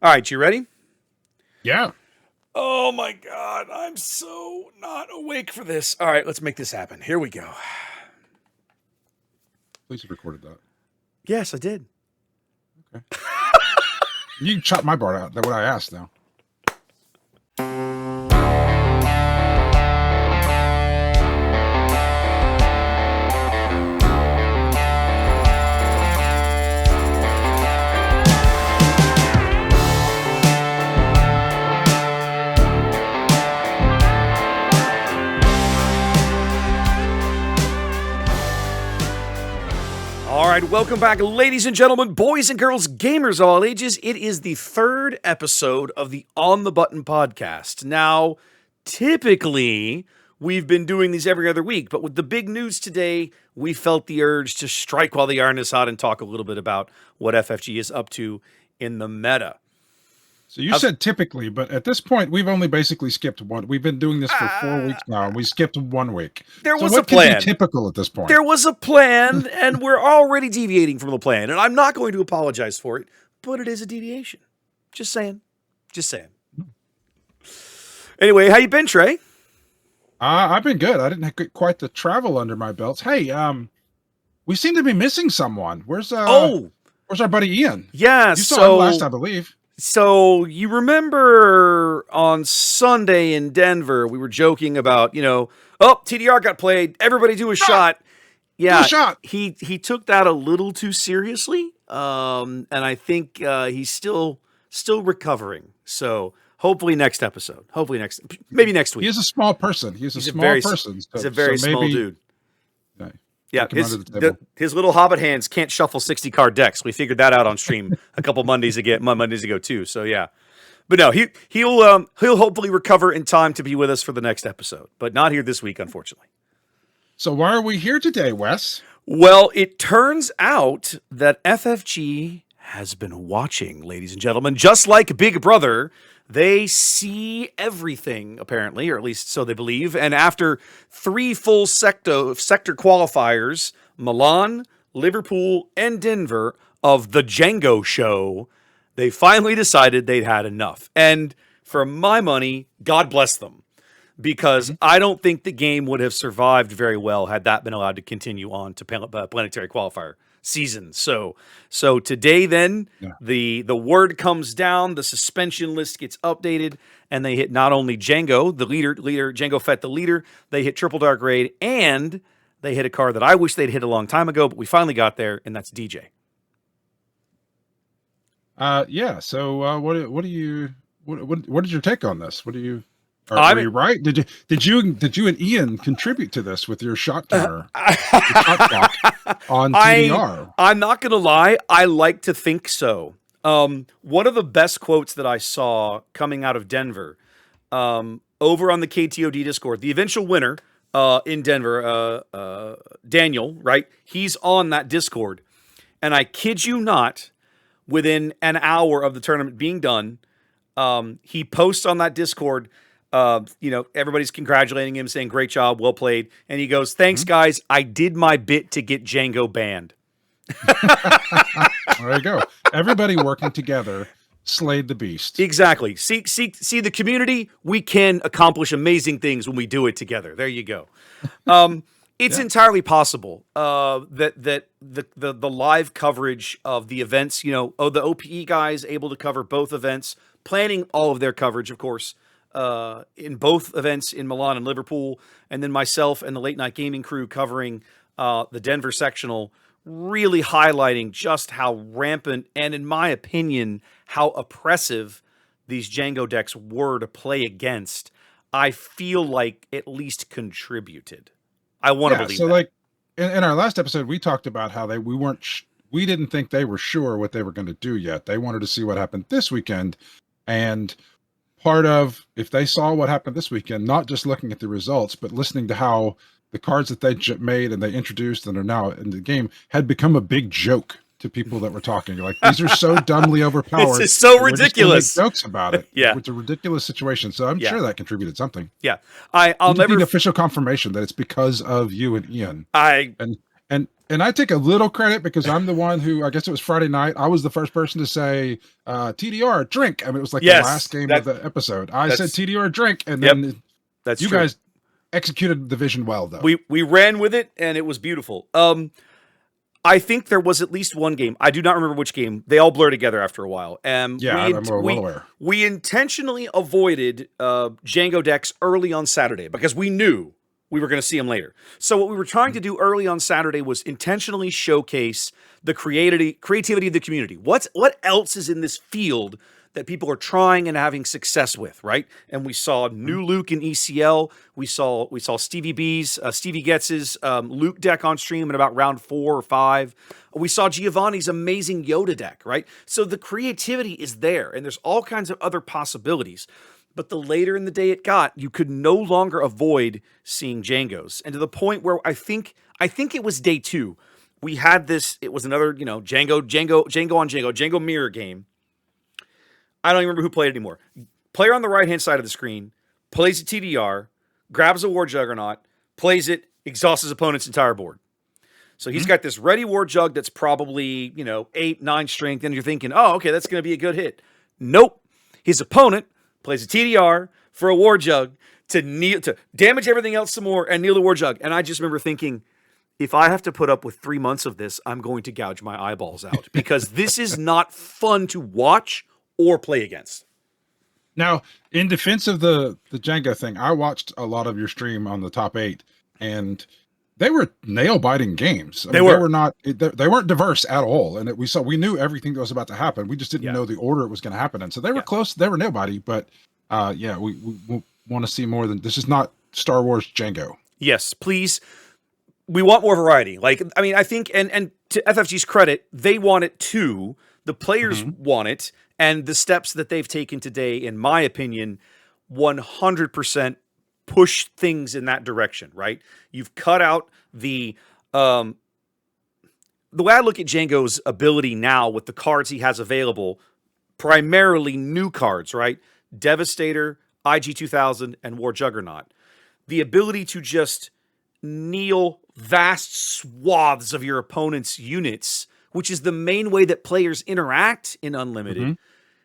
All right, you ready? Yeah. Oh my God, I'm so not awake for this. All right, let's make this happen. Here we go. Please have recorded that. Yes, I did. Okay. You can chop my part out. That's what I asked now. All right, welcome back, ladies and gentlemen, boys and girls, gamers of all ages. It is the third episode of the On the Button podcast. Now, typically, we've been doing these every other week, but with the big news today, we felt the urge to strike while the iron is hot and talk a little bit about what FFG is up to in the meta. So you said typically, but at this point, we've only basically skipped one. We've been doing this for 4 weeks now, and we skipped 1 week. There was what a plan. Could be typical at this point? There was a plan, and we're already deviating from the plan, and I'm not going to apologize for it, but it is a deviation. Just saying. Just saying. Anyway, how you been, Trey? I've been good. I didn't get quite the travel under my belts. Hey, we seem to be missing someone. Where's our buddy Ian? Yeah, you saw him last, I believe. So you remember on Sunday in Denver, we were joking about, TDR got played. Everybody do a shot. Yeah, do a shot. He took that a little too seriously, and I think he's still recovering. So hopefully next episode. Maybe next week. He is a small person. He's a small person. He's a very small dude. Yeah, his little hobbit hands can't shuffle 60-card decks. We figured that out on stream a couple Mondays ago too. So yeah, but no, he'll hopefully recover in time to be with us for the next episode, but not here this week, unfortunately. So why are we here today, Wes? Well, it turns out that FFG has been watching, ladies and gentlemen, just like Big Brother. They see everything, apparently, or at least so they believe. And after 3 full sector qualifiers, Milan, Liverpool, and Denver of the Jango show, they finally decided they'd had enough. And for my money, God bless them. Because I don't think the game would have survived very well had that been allowed to continue on to planetary qualifier season. So today then, the word comes down, the suspension list gets updated, and they hit not only Jango, the leader Jango Fett, the leader, they hit Triple Dark Raid, and they hit a card that I wish they'd hit a long time ago, but we finally got there, and that's DJ. So what is your take on this? Are you right? Did you and Ian contribute to this with your shot counter on TDR? I'm not gonna lie, I like to think so. One of the best quotes that I saw coming out of Denver, over on the KTOD Discord, the eventual winner in Denver, Daniel, right? He's on that Discord, and I kid you not, within an hour of the tournament being done, he posts on that Discord. Everybody's congratulating him, saying, great job, well played. And he goes, thanks, guys. I did my bit to get Jango banned. There you go. Everybody working together slayed the beast. Exactly. See the community, we can accomplish amazing things when we do it together. There you go. It's entirely possible that the live coverage of the events, the OPE guys able to cover both events, planning all of their coverage, of course, in both events in Milan and Liverpool, and then myself and the late night gaming crew covering the Denver sectional, really highlighting just how rampant and, in my opinion, how oppressive these Jango decks were to play against. I feel like at least contributed. I want to believe so that. Like in our last episode, we talked about how we didn't think they were sure what they were going to do yet. They wanted to see what happened this weekend, and part of, if they saw what happened this weekend, not just looking at the results, but listening to how the cards that they made and they introduced and are now in the game had become a big joke to people that were talking. Like, these are so dumbly overpowered. This is so ridiculous. Make jokes about it. Yeah. It's a ridiculous situation. So I'm sure that contributed something. Yeah. I'll never need official confirmation that it's because of you and Ian. And And I take a little credit because I'm the one who, I guess it was Friday night, I was the first person to say TDR drink. I mean, it was like the last game of the episode. I said TDR drink, and then that's you true. guys executed the vision well, though. We ran with it, and it was beautiful. I think there was at least one game. I do not remember which game. They all blur together after a while. I'm well aware. We intentionally avoided Jango decks early on Saturday because we knew we were going to see them later. So what we were trying to do early on Saturday was intentionally showcase the creativity of the community. What else is in this field that people are trying and having success with, right? And we saw new Luke in ECL. We saw Stevie Getz's Luke deck on stream in about round 4 or 5. We saw Giovanni's amazing Yoda deck, right? So the creativity is there, and there's all kinds of other possibilities. But the later in the day it got, you could no longer avoid seeing Jangos. And to the point where I think it was day 2, we had this, it was another, Jango mirror game. I don't even remember who played it anymore. Player on the right-hand side of the screen plays a TDR, grabs a War Juggernaut, plays it, exhausts his opponent's entire board. So he's got this ready War Jug that's probably, 8, 9 strength, and you're thinking, oh, okay, that's going to be a good hit. Nope. His opponent plays a TDR for a War Jug to damage everything else some more and kneel the War Jug. And I just remember thinking, if I have to put up with 3 months of this, I'm going to gouge my eyeballs out because this is not fun to watch or play against. Now, in defense of the Jango thing, I watched a lot of your stream on the top 8, and they were nail-biting games. They weren't diverse at all, and we knew everything that was about to happen. We just didn't know the order it was going to happen in. So they were close. They were nail-biting, but we want to see more than this. Is not Star Wars Jango. Yes, please. We want more variety. I think, and to FFG's credit, they want it too. The players want it. And the steps that they've taken today, in my opinion, 100% push things in that direction, right? You've cut out the way I look at Jango's ability now with the cards he has available, primarily new cards, right? Devastator, IG-2000, and War Juggernaut. The ability to just kneel vast swaths of your opponent's units, which is the main way that players interact in Unlimited,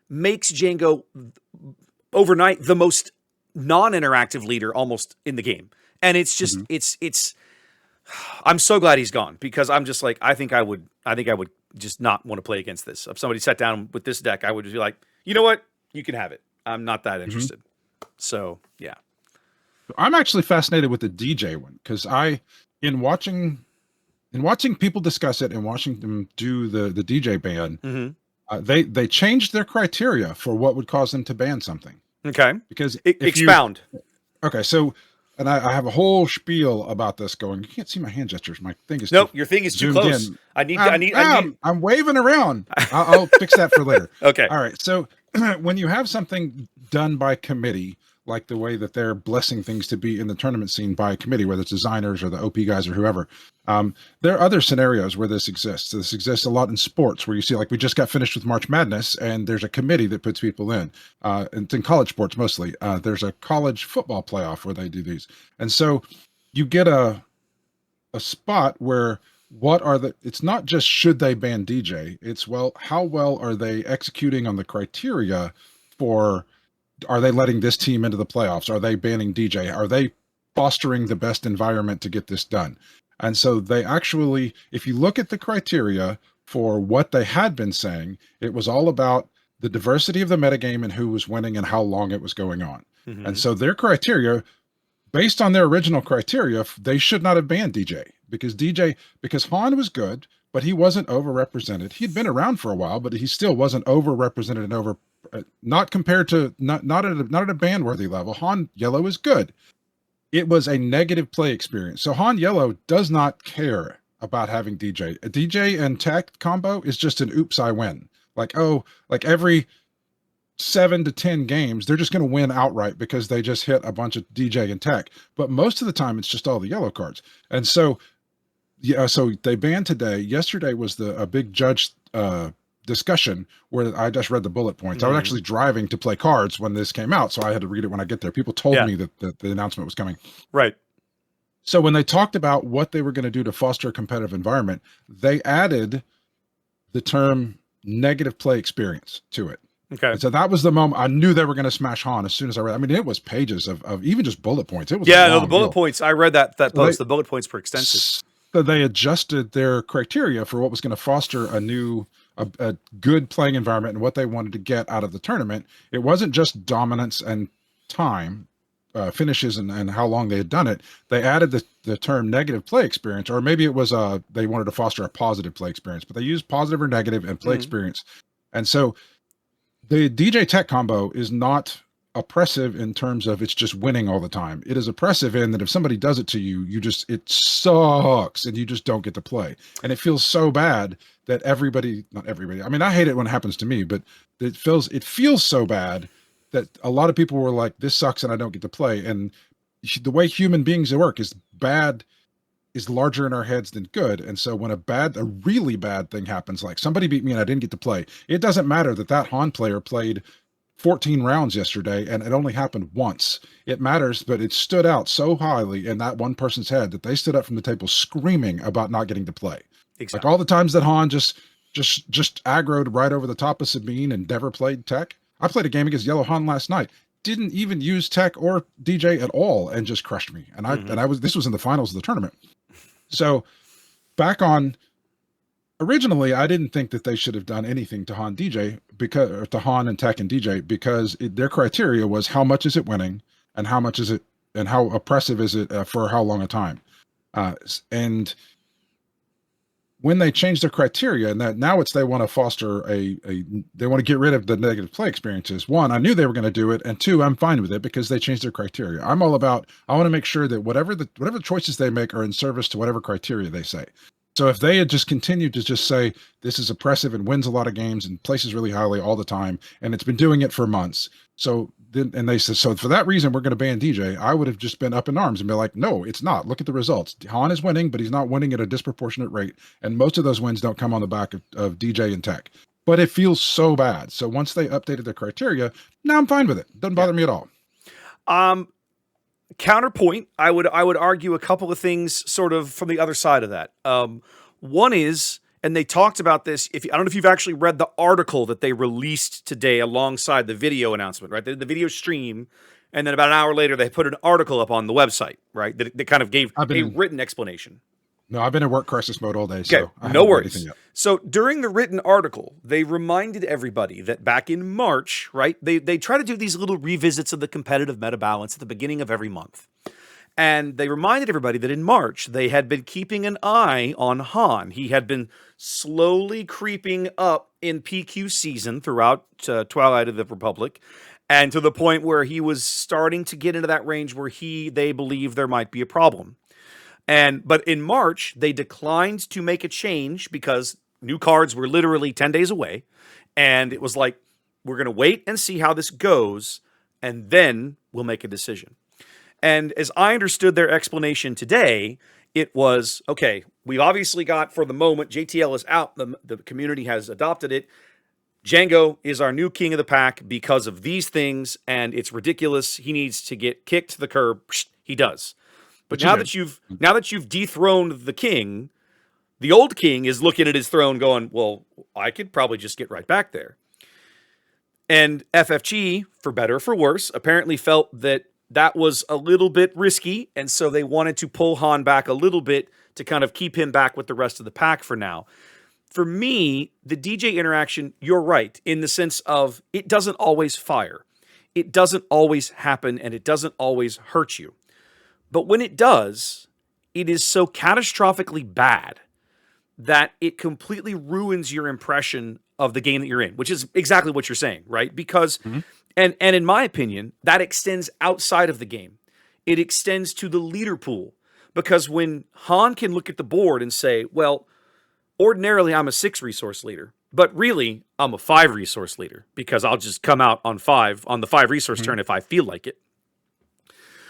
makes Jango overnight the most non-interactive leader almost in the game. And it's just it's I'm so glad he's gone because I'm just like I think I would just not want to play against this. If somebody sat down with this deck, I would just be like, you know what? You can have it. I'm not that interested. So yeah. I'm actually fascinated with the DJ one because in watching people discuss it and watching them do the DJ ban, they changed their criteria for what would cause them to ban something. Okay. Because expound. Okay, so and I have a whole spiel about this going. You can't see my hand gestures. My thing is your thing is too close. In. I'm waving around. I'll fix that for later. Okay. All right. So when you have something done by committee, like the way that they're blessing things to be in the tournament scene by committee, whether it's designers or the OP guys or whoever. There are other scenarios where this exists. This exists a lot in sports where you see, like we just got finished with March Madness and there's a committee that puts people in. It's in college sports mostly. There's a college football playoff where they do these. And so you get a spot where it's not just should they ban DJ, it's how well are they executing on the criteria for, are they letting this team into the playoffs? Are they banning DJ? Are they fostering the best environment to get this done? And so they actually, if you look at the criteria for what they had been saying, it was all about the diversity of the metagame and who was winning and how long it was going on. And so their criteria, based on their original criteria, they should not have banned DJ because Han was good, but he wasn't overrepresented. He'd been around for a while, but he still wasn't overrepresented and not compared to not at a ban-worthy level. Han Yellow is good. It was a negative play experience. So Han Yellow does not care about having DJ. A DJ and tech combo is just an oops, I win. Like every 7 to 10 games, they're just going to win outright because they just hit a bunch of DJ and tech. But most of the time, it's just all the yellow cards. And so, so they banned today. Yesterday was a big judge discussion where I just read the bullet points. I was actually driving to play cards when this came out, so I had to read it when I get there. People told me that the announcement was coming. Right. So when they talked about what they were going to do to foster a competitive environment, they added the term negative play experience to it. Okay. And so that was the moment I knew they were going to smash Han as soon as I read. I mean, it was pages of even just bullet points. It was Yeah, a no, the long bullet deal. points. I read that So post. The bullet points were extensive. so they adjusted their criteria for what was going to foster a good playing environment and what they wanted to get out of the tournament. It wasn't just dominance and time, finishes and how long they had done it. They added the term negative play experience, or maybe it was they wanted to foster a positive play experience, but they used positive or negative and play experience. And so the DJ Tech combo is not oppressive in terms of it's just winning all the time. It is oppressive in that if somebody does it to you, it sucks and you just don't get to play. And it feels so bad that not everybody. I mean, I hate it when it happens to me, but it feels so bad that a lot of people were like, this sucks and I don't get to play. And the way human beings work is bad is larger in our heads than good. And so when a really bad thing happens, like somebody beat me and I didn't get to play, it doesn't matter that Han player played 14 rounds yesterday and it only happened once. It matters, but it stood out so highly in that one person's head that they stood up from the table screaming about not getting to play. Exactly. Like all the times that Han just aggroed right over the top of Sabine and never played tech. I played a game against Yellow Han last night. Didn't even use tech or DJ at all and just crushed me. And this was in the finals of the tournament. So back on originally, I didn't think that they should have done anything to Han and Tech and DJ because their criteria was how much is it winning and how much is it and how oppressive is it for how long a time. And when they changed their criteria and that now they want to foster they want to get rid of the negative play experiences. One, I knew they were going to do it. And two, I'm fine with it because they changed their criteria. I want to make sure that whatever the choices they make are in service to whatever criteria they say. So if they had just continued to just say, this is oppressive and wins a lot of games and places really highly all the time, and it's been doing it for months. So then, and they said, so for that reason, we're going to ban DJ. I would have just been up in arms and be like, no, it's not. Look at the results. Han is winning, but he's not winning at a disproportionate rate. And most of those wins don't come on the back of DJ and Tech. But it feels so bad. So once they updated their criteria, now I'm fine with it. Doesn't bother me at all. Counterpoint, I would argue a couple of things sort of from the other side of that. One is, and they talked about this, I don't know if you've actually read the article that they released today alongside the video announcement, right? The video stream, and then about an hour later, they put an article up on the website, right? That kind of gave a written explanation. No, I've been in work crisis mode all day, okay, so I no worries. So during the written article, they reminded everybody that back in March, right, they try to do these little revisits of the competitive meta balance at the beginning of every month. And they reminded everybody that in March, they had been keeping an eye on Han. He had been slowly creeping up in PQ season throughout Twilight of the Republic, and to the point where he was starting to get into that range where they believe there might be a problem. But in March, they declined to make a change because new cards were literally 10 days away. And it was like, we're going to wait and see how this goes, and then we'll make a decision. And as I understood their explanation today, it was, okay, we've obviously got, for the moment, JTL is out. The community has adopted it. Jango is our new king of the pack because of these things, and it's ridiculous. He needs to get kicked to the curb. He does. But now that you've dethroned the king, the old king is looking at his throne going, well, I could probably just get right back there. And FFG, for better or for worse, apparently felt that was a little bit risky, and so they wanted to pull Han back a little bit to kind of keep him back with the rest of the pack for now. For me, the DJ interaction, you're right, in the sense of it doesn't always fire. It doesn't always happen, and it doesn't always hurt you. But when it does, it is so catastrophically bad that it completely ruins your impression of the game that you're in, which is exactly what you're saying, right? Because, and in my opinion, that extends outside of the game. It extends to the leader pool. Because when Han can look at the board and say, well, ordinarily I'm a 6 resource leader, but really I'm a 5 resource leader because I'll just come out on the 5 resource turn if I feel like it.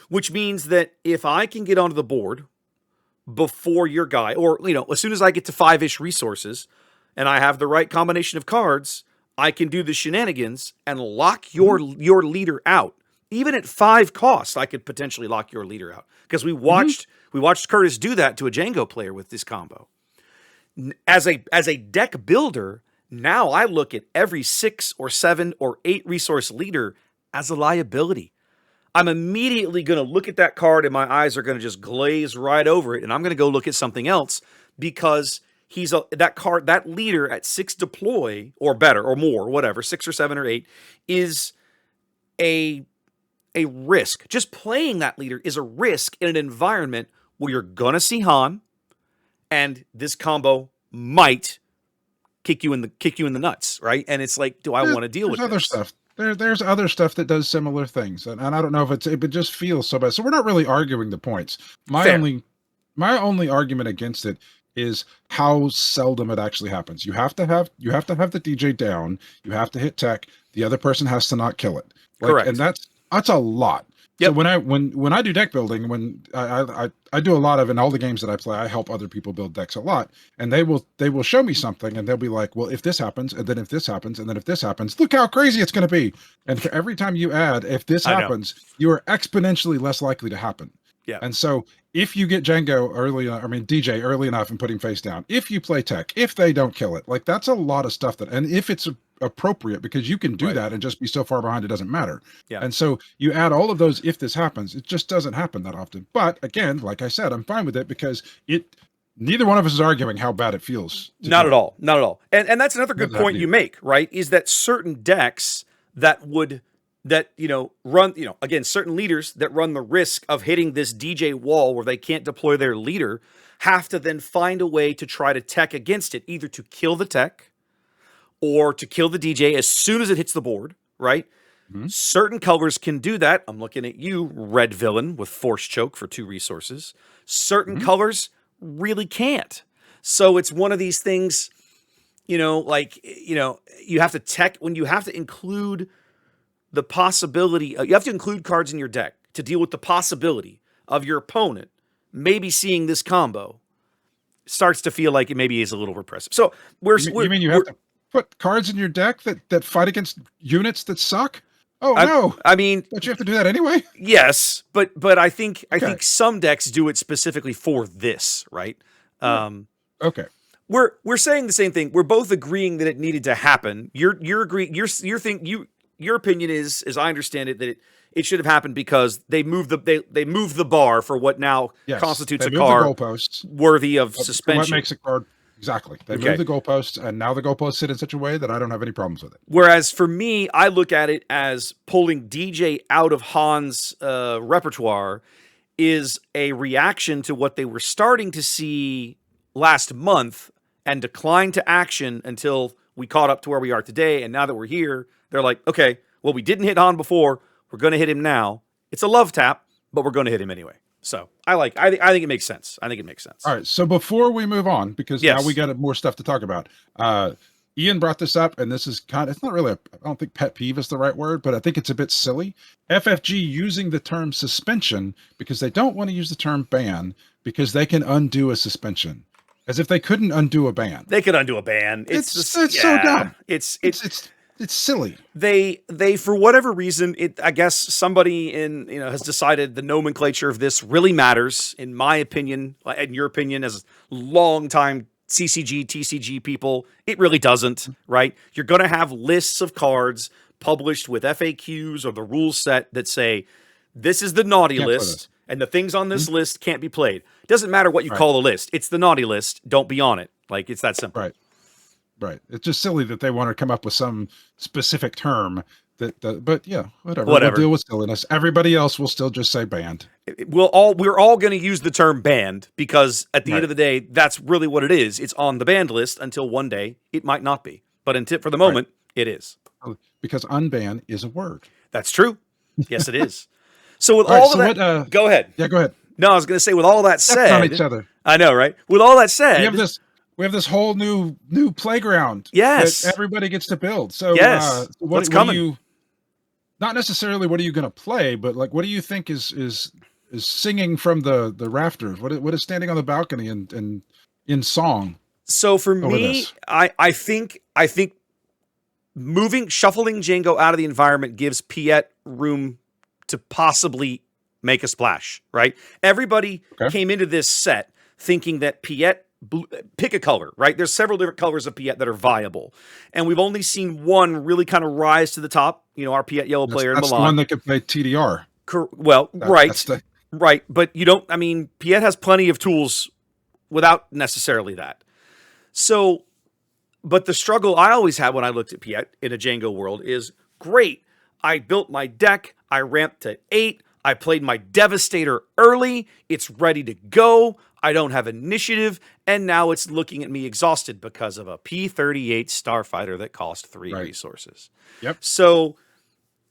Which means that if I can get onto the board before your guy, or, as soon as I get to 5-ish resources and I have the right combination of cards, I can do the shenanigans and lock your leader out. Even at 5 costs, I could potentially lock your leader out. Because we watched We watched Curtis do that to a Jango player with this combo. As a deck builder, now I look at every 6 or 7 or 8 resource leader as a liability. I'm immediately going to look at that card and my eyes are going to just glaze right over it, and I'm going to go look at something else because that leader at 6 deploy or better or more, whatever, 6 or 7 or 8 is a risk. Just playing that leader is a risk in an environment where you're going to see Han, and this combo might kick you in the nuts, right? And it's like, do I want to deal with other this? Stuff? There's other stuff that does similar things, and I don't know if it just feels so bad. So we're not really arguing the points. My only argument against it is how seldom it actually happens. You have to have the DJ down. You have to hit tech. The other person has to not kill it. Correct. And that's a lot. Yep. So when I do deck building, when I do a lot of in all the games that I play, I help other people build decks a lot, and they will show me something, and they'll be like, well, if this happens, and then if this happens, and then if this happens, look how crazy it's going to be. And for every time you add, if this happens, you are exponentially less likely to happen. Yeah. And so if you get DJ early enough and put him face down, if you play tech, if they don't kill it, like that's a lot of stuff and if it's appropriate, because you can do that and just be so far behind it doesn't matter. Yeah. And so you add all of those, if this happens, it just doesn't happen that often. But again, like I said, I'm fine with it because neither one of us is arguing how bad it feels. Not at all. And that's another good point you make, right? Is that certain decks run, again, certain leaders that run the risk of hitting this DJ wall where they can't deploy their leader have to then find a way to try to tech against it, either to kill the tech or to kill the DJ as soon as it hits the board, right? Mm-hmm. Certain colors can do that. I'm looking at you, red villain with Force Choke for 2 resources. Certain colors really can't. So it's one of these things, you have to tech when you have to include the possibility, you have to include cards in your deck to deal with the possibility of your opponent maybe seeing this combo. Starts to feel like it maybe is a little repressive. So you mean you have to put cards in your deck that fight against units that suck? Oh no! I mean, don't you have to do that anyway? Yes, but I think some decks do it specifically for this, right? Okay. We're saying the same thing. We're both agreeing that it needed to happen. You're agreeing. Your opinion is, as I understand it, that it should have happened because they moved the bar for what now constitutes a card worthy of suspension. What makes a card exactly? They moved the goalposts, and now the goalposts sit in such a way that I don't have any problems with it. Whereas for me, I look at it as pulling DJ out of Han's repertoire is a reaction to what they were starting to see last month and decline to action until we caught up to where we are today. And now that we're here, they're like, okay, well, we didn't hit Han before. We're going to hit him now. It's a love tap, but we're going to hit him anyway. So I think it makes sense. All right. So before we move on, because now we got more stuff to talk about. Ian brought this up, and this is it's not really I don't think pet peeve is the right word, but I think it's a bit silly. FFG using the term suspension because they don't want to use the term ban because they can undo a suspension. As if they couldn't undo a ban. They could undo a ban. It's so dumb. It's silly. They for whatever reason, I guess somebody has decided the nomenclature of this really matters, in my opinion, in your opinion, as longtime CCG, TCG people. It really doesn't, right? You're going to have lists of cards published with FAQs or the rules set that say, this is the naughty list, and the things on this list can't be played. It doesn't matter what you call the list. It's the naughty list. Don't be on it. Like, it's that simple. Right. It's just silly that they want to come up with some specific term but yeah, whatever. We'll deal with silliness. Everybody else will still just say banned. We're all going to use the term banned because at the end of the day, that's really what it is. It's on the banned list until one day it might not be. But for the moment, it is. Because unban is a word. That's true. Yes, it is. So with all of that, go ahead. Yeah, go ahead. No, I was going to say, with all that said, on each other. I know, right? With all that said, we have this whole new playground. Yes, that everybody gets to build. So yes, what's coming? Not necessarily what are you going to play, but like what do you think is singing from the rafters? What is standing on the balcony and in song? So for me, I think shuffling Jango out of the environment gives Piet room to possibly make a splash, right? Everybody Okay. came into this set thinking that Piet, pick a color, right? There's several different colors of Piet that are viable. And we've only seen one really kind of rise to the top, our Piet yellow player in That's the Milan. one that can play TDR. Right. Right. But Piet has plenty of tools without necessarily that. So, but the struggle I always had when I looked at Piet in a Jango world is, great, I built my deck, I ramped to 8, I played my Devastator early, it's ready to go, I don't have initiative, and now it's looking at me exhausted because of a P-38 Starfighter that cost 3 resources. Yep. So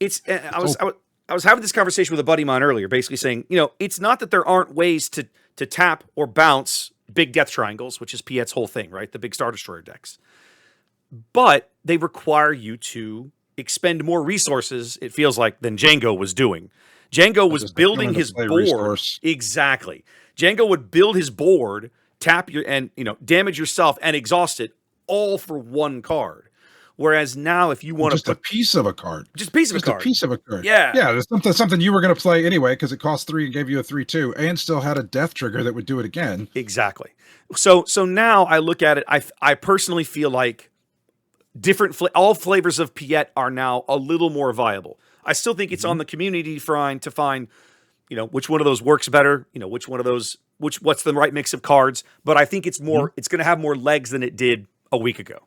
I was having this conversation with a buddy of mine earlier, basically saying, it's not that there aren't ways to tap or bounce big death triangles, which is Piet's whole thing, right? The big Star Destroyer decks. But they require you to expend more resources, it feels like, than Jango was doing. Jango was building his board. Resource. Exactly. Jango would build his board, tap your and damage yourself and exhaust it all for one card. Whereas now, if you want just a piece of a card, just a piece of a card, yeah, there's something you were going to play anyway because it cost 3 and gave you a 3/2, and still had a death trigger that would do it again. Exactly. So now I look at it. I personally feel like all flavors of Piet are now a little more viable. I still think it's on the community to find, which one of those works better, which one of those, what's the right mix of cards. But I think it's more, it's going to have more legs than it did a week ago.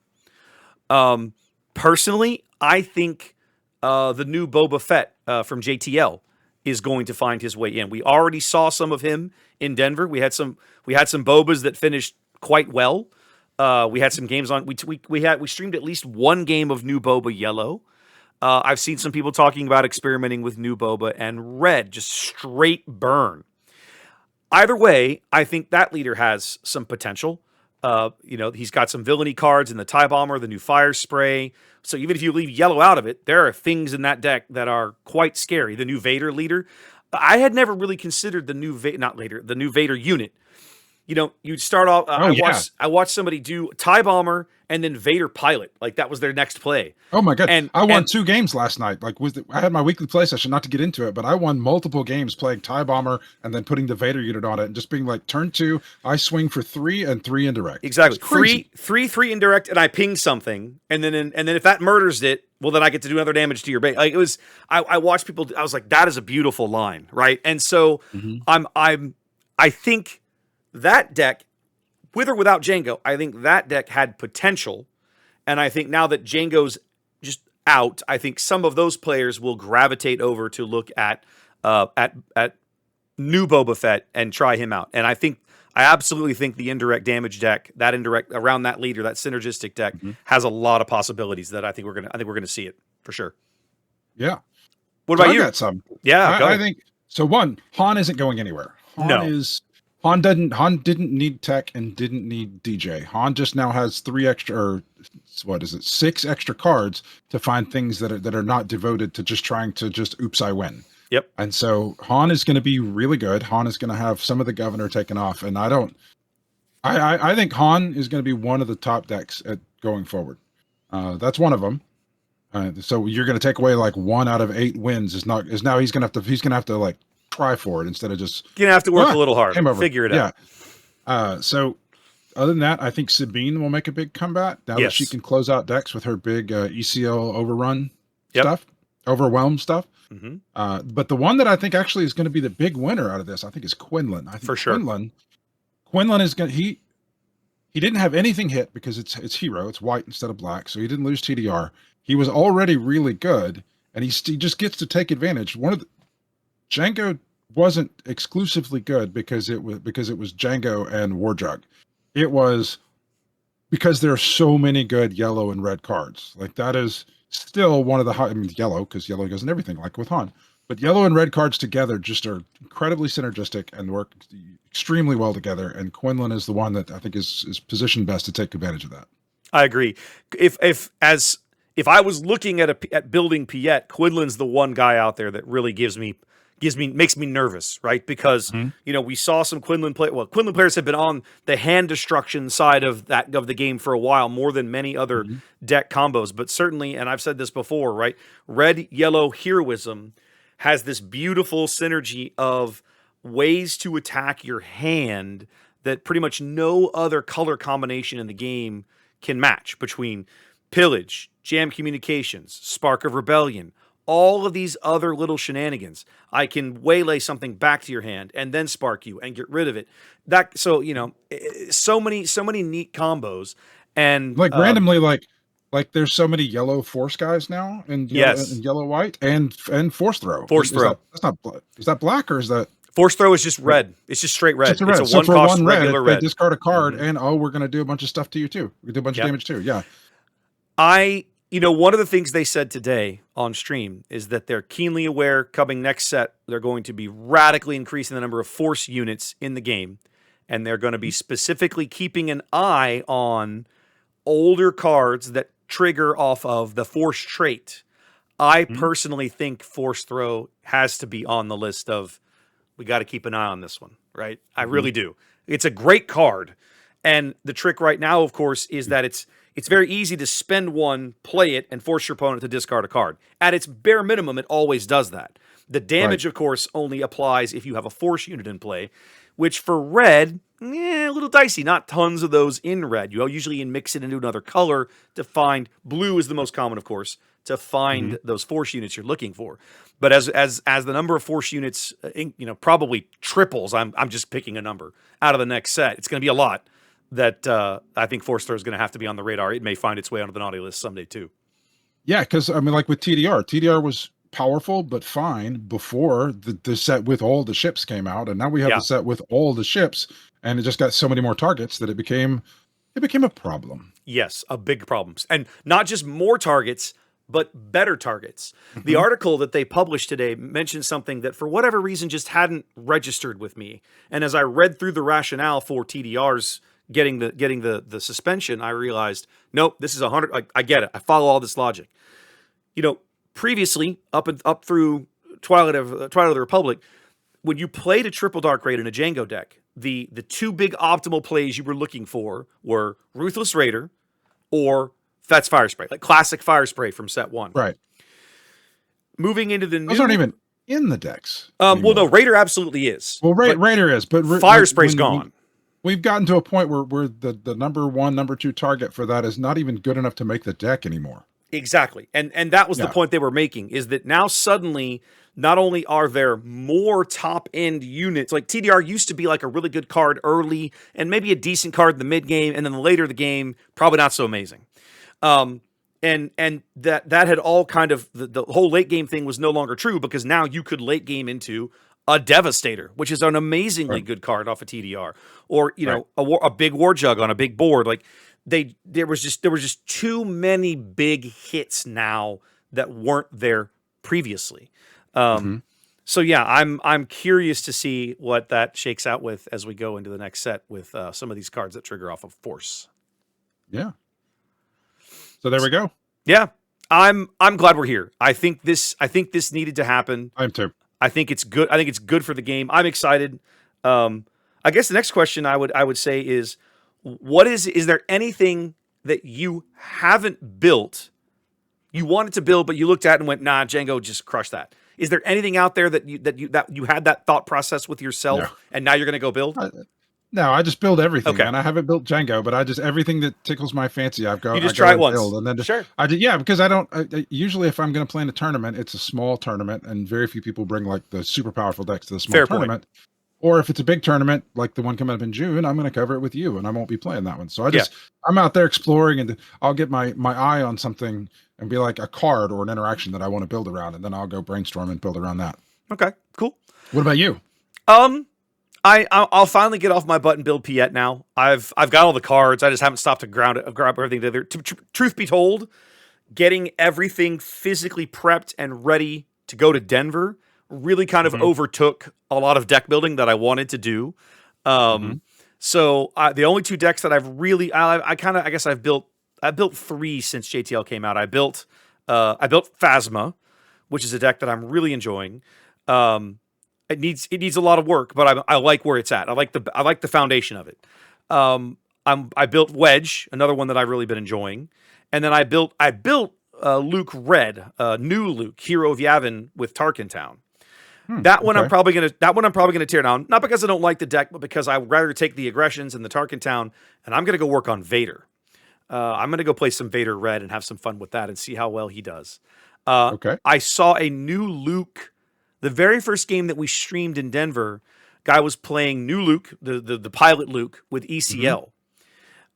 Personally, I think the new Boba Fett from JTL is going to find his way in. We already saw some of him in Denver. We had some Bobas that finished quite well. We had some games on. We streamed at least one game of new Boba Yellow. I've seen some people talking about experimenting with new Boba and Red, just straight burn. Either way, I think that leader has some potential. He's got some villainy cards in the TIE Bomber, the new Fire Spray. So even if you leave Yellow out of it, there are things in that deck that are quite scary. The new Vader leader. I had never really considered the new Vader unit. You'd start off. I watched somebody do TIE Bomber and then Vader Pilot. Like that was their next play. Oh my god! And I won 2 games last night. I had my weekly play session. Not to get into it, but I won multiple games playing TIE Bomber and then putting the Vader unit on it and just being like, turn 2, I swing for 3 and 3 indirect. Exactly, three indirect, and I ping something, and then if that murders it, well, then I get to do another damage to your base. Like it was, I watched people. I was like, that is a beautiful line, right? And so I think that deck, with or without Jango, I think that deck had potential. And I think now that Jango's just out, I think some of those players will gravitate over to look at new Boba Fett and try him out. And I absolutely think the indirect damage deck, that indirect around that leader, that synergistic deck has a lot of possibilities that I think we're gonna see it for sure. Yeah. What about you? I got some. Yeah, I think so. One, Han isn't going anywhere. Han didn't need tech and didn't need DJ. Han just now has 6 extra cards to find things that are not devoted to just trying to oops, I win. Yep. And so Han is going to be really good. Han is going to have some of the governor taken off, and I think Han is going to be one of the top decks going forward. That's one of them. So you're going to take away like 1 out of 8 wins now he's going to have to like try for it instead of just you're gonna have to work a little harder, figure it out. So other than that, I think Sabine will make a big comeback now that she can close out decks with her big ECL overwhelm stuff. But the one that I think actually is going to be the big winner out of this, I think, is Quinlan. I think for sure. Quinlan is going. He didn't have anything hit because it's hero. It's white instead of black, so he didn't lose TDR. He was already really good, and he just gets to take advantage. Jango wasn't exclusively good because it was Jango and Warjug. It was because there are so many good yellow and red cards. Like that is still one of the yellow, because yellow goes in everything, like with Han. But yellow and red cards together just are incredibly synergistic and work extremely well together. And Quinlan is the one that I think is positioned best to take advantage of that. I agree. If I was looking at building Piet, Quinlan's the one guy out there that really makes me nervous, right? Because we saw some Quinlan Quinlan players have been on the hand destruction side of the game for a while, more than many other deck combos. But certainly, and I've said this before, right? Red yellow heroism has this beautiful synergy of ways to attack your hand that pretty much no other color combination in the game can match, between Pillage, Jam Communications, Spark of Rebellion, all of these other little shenanigans. I can waylay something back to your hand and then spark you and get rid of it. So so many neat combos. And Like randomly, like there's so many yellow force guys now, and Yes. yellow white, and force throw. Force throw. That's not is that black, or is that Force throw is just red. It's just straight red. just a red? It's a So for one-cost one red, regular they red. discard a card, and we're gonna do a bunch of stuff to you too. We do a bunch of damage too. Yeah. One of the things they said today on stream is that they're keenly aware coming next set, they're going to be radically increasing the number of force units in the game. And they're going to be specifically keeping an eye on older cards that trigger off of the force trait. I personally think force throw has to be on the list of, we got to keep an eye on this one, right? I really do. It's a great card. And the trick right now, of course, is that it's very easy to spend one, play it, and force your opponent to discard a card. At its bare minimum, it always does that. The damage, of course, only applies if you have a force unit in play, which for red, a little dicey. Not tons of those in red. You usually mix it into another color to find. Blue is the most common, of course, to find those force units you're looking for. But as the number of force units, probably triples. I'm just picking a number out of the next set. It's going to be a lot. That I think force throw is going to have to be on the radar. It may find its way onto the naughty list someday too. Yeah, because I mean, like with TDR was powerful but fine before the set with all the ships came out, and now we have the set with all the ships, and it just got so many more targets that it became a problem. Yes, a big problem, and not just more targets, but better targets. The article that they published today mentioned something that for whatever reason just hadn't registered with me, and as I read through the rationale for TDR's getting the suspension, I realized, nope, this is 100. I get it. I follow all this logic. Previously, up through Twilight of the Republic, when you played a triple dark raid in a Jango deck, the two big optimal plays you were looking for were Ruthless Raider or Fet's Fire Spray, like classic Fire Spray from set 1. Right. Moving into the new, those aren't even in the decks. Well, no, Raider absolutely is. Well, Raider is, but Fire Spray's gone. We've gotten to a point where the number 1, number 2 target for that is not even good enough to make the deck anymore. Exactly. And that was the point they were making, is that now suddenly, not only are there more top-end units, like TDR used to be like a really good card early, and maybe a decent card in the mid-game, and then later the game, probably not so amazing. And that had all kind of, the whole late-game thing was no longer true, because now you could late-game into a Devastator, which is an amazingly good card off of TDR, or a big War Jug on a big board. Like there was just too many big hits now that weren't there previously. So yeah, I'm curious to see what that shakes out with as we go into the next set with some of these cards that trigger off of force. Yeah. So there we go. Yeah, I'm glad we're here. I think this needed to happen. I'm too. I think it's good. I think it's good for the game. I'm excited. I guess the next question I would say is, is there anything that you haven't built, you wanted to build, but you looked at and went, nah, Jango just crushed that. Is there anything out there that you had that thought process with yourself, and now you're going to go build? No, I just build everything. Okay. And I haven't built Jango, but everything that tickles my fancy, I've got. You just try it once. Build, and then sure. Because usually if I'm going to play in a tournament, it's a small tournament, and very few people bring like the super powerful decks to the small tournament. Or if it's a big tournament, like the one coming up in June, I'm going to cover it with you, and I won't be playing that one. So I'm out there exploring, and I'll get my eye on something and be like a card or an interaction that I want to build around, and then I'll go brainstorm and build around that. Okay, cool. What about you? I'll finally get off my butt and build Piet now. I've got all the cards. I just haven't stopped to grab everything together. Truth be told, getting everything physically prepped and ready to go to Denver really kind of overtook a lot of deck building that I wanted to do. So the only two decks that I've really, I guess I've built 3 since JTL came out. I built Phasma, which is a deck that I'm really enjoying. It needs a lot of work, but I like where it's at. I like the foundation of it. I built Wedge, another one that I've really been enjoying, and then I built Luke Red, new Luke, Hero of Yavin with Tarkin Town. That one I'm okay. probably gonna tear down. Not because I don't like the deck, but because I would rather take the aggressions and the Tarkin Town, and I'm gonna go work on Vader. I'm gonna go play some Vader Red and have some fun with that and see how well he does. Okay. I saw a new Luke. The very first game that we streamed in Denver, guy was playing new Luke, the pilot Luke with ECL.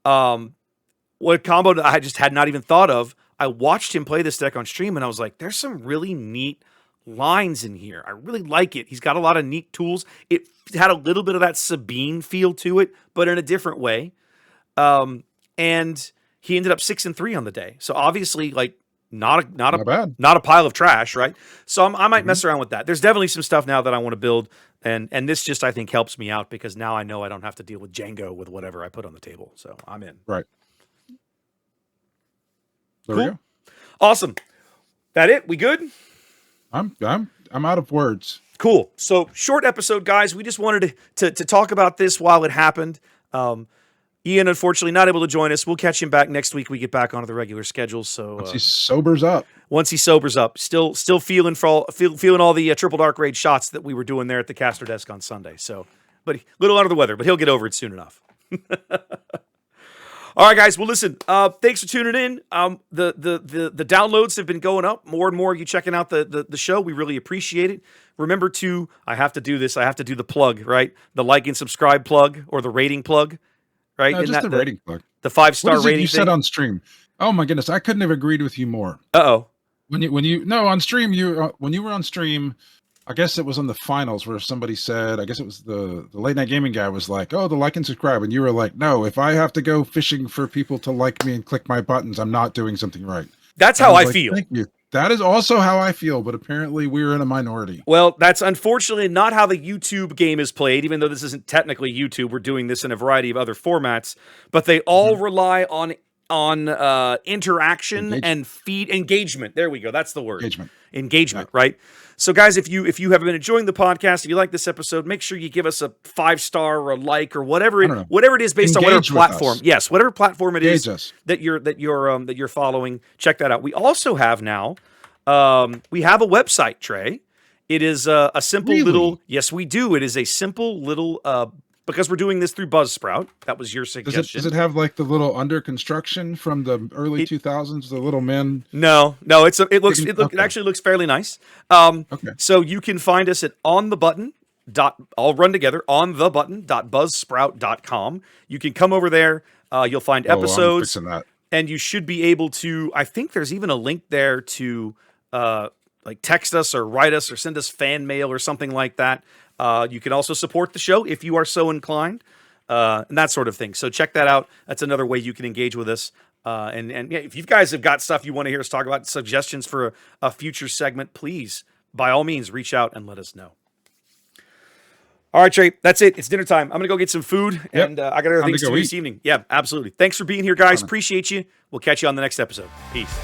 What combo that I just had not even thought of. I watched him play this deck on stream, and I was like, "There's some really neat lines in here. I really like it. He's got a lot of neat tools. It had a little bit of that Sabine feel to it, but in a different way. And he ended up 6-3 on the day. So obviously, like not bad. a pile of trash, right? So I might mess around with that. There's definitely some stuff now that I want to build, and this just I think helps me out because now I know I don't have to deal with Jango with whatever I put on the table. So I'm in. Right. There Cool. we go. Awesome. That it? We good? I'm out of words. Cool. So short episode, guys. We just wanted to talk about this while it happened. Ian, unfortunately, not able to join us. We'll catch him back next week. We get back onto the regular schedule. So Once he sobers up. once he sobers up, still feeling feeling all the triple dark raid shots that we were doing there at the caster desk on Sunday. So, but a little under the weather, but he'll get over it soon enough. All right, guys. Well, listen. Thanks for tuning in. The downloads have been going up more and more. You checking out the show? We really appreciate it. Remember to I have to do this. I have to do the plug, right? The like and subscribe plug or the rating plug, right? No, just the rating plug. The 5-star What is it rating. you said on stream? Oh my goodness, I couldn't have agreed with you more. Uh-oh. When you no on stream when you were on stream, I guess it was on the finals where somebody said, I guess it was the late night gaming guy was like, "Oh, the like and subscribe," and you were like, "No, if I have to go fishing for people to like me and click my buttons, I'm not doing something right." That's And how I was like, feel. Thank you. That is also how I feel, but apparently we're in a minority. Well, that's unfortunately not how the YouTube game is played, even though this isn't technically YouTube. We're doing this in a variety of other formats, but they all rely on interaction and feed engagement. There we go. That's the word. Engagement, right? So guys, if you have been enjoying the podcast, if you like this episode, make sure you give us a 5-star or a like or whatever it is based on whatever platform. Yes, whatever platform it is that you're following. Check that out. We also have now we have a website, Trey. It is a simple little. Yes, we do. It is a simple little because we're doing this through Buzzsprout. That was your suggestion. Does it have like the little under construction from the early 2000s, the little men? No. It actually looks fairly nice. So you can find us at all run together onthebutton.buzzsprout.com. You can come over there. You'll find episodes, and you should be able to. I think there's even a link there to like text us or write us or send us fan mail or something like that. You can also support the show if you are so inclined, and that sort of thing. So check that out. That's another way you can engage with us. And yeah, if you guys have got stuff you want to hear us talk about, suggestions for a future segment, please, by all means, reach out and let us know. All right, Trey, that's it. It's dinner time. I'm going to go get some food, and I got other things to do this evening. Yeah, absolutely. Thanks for being here, guys. Appreciate you. We'll catch you on the next episode. Peace.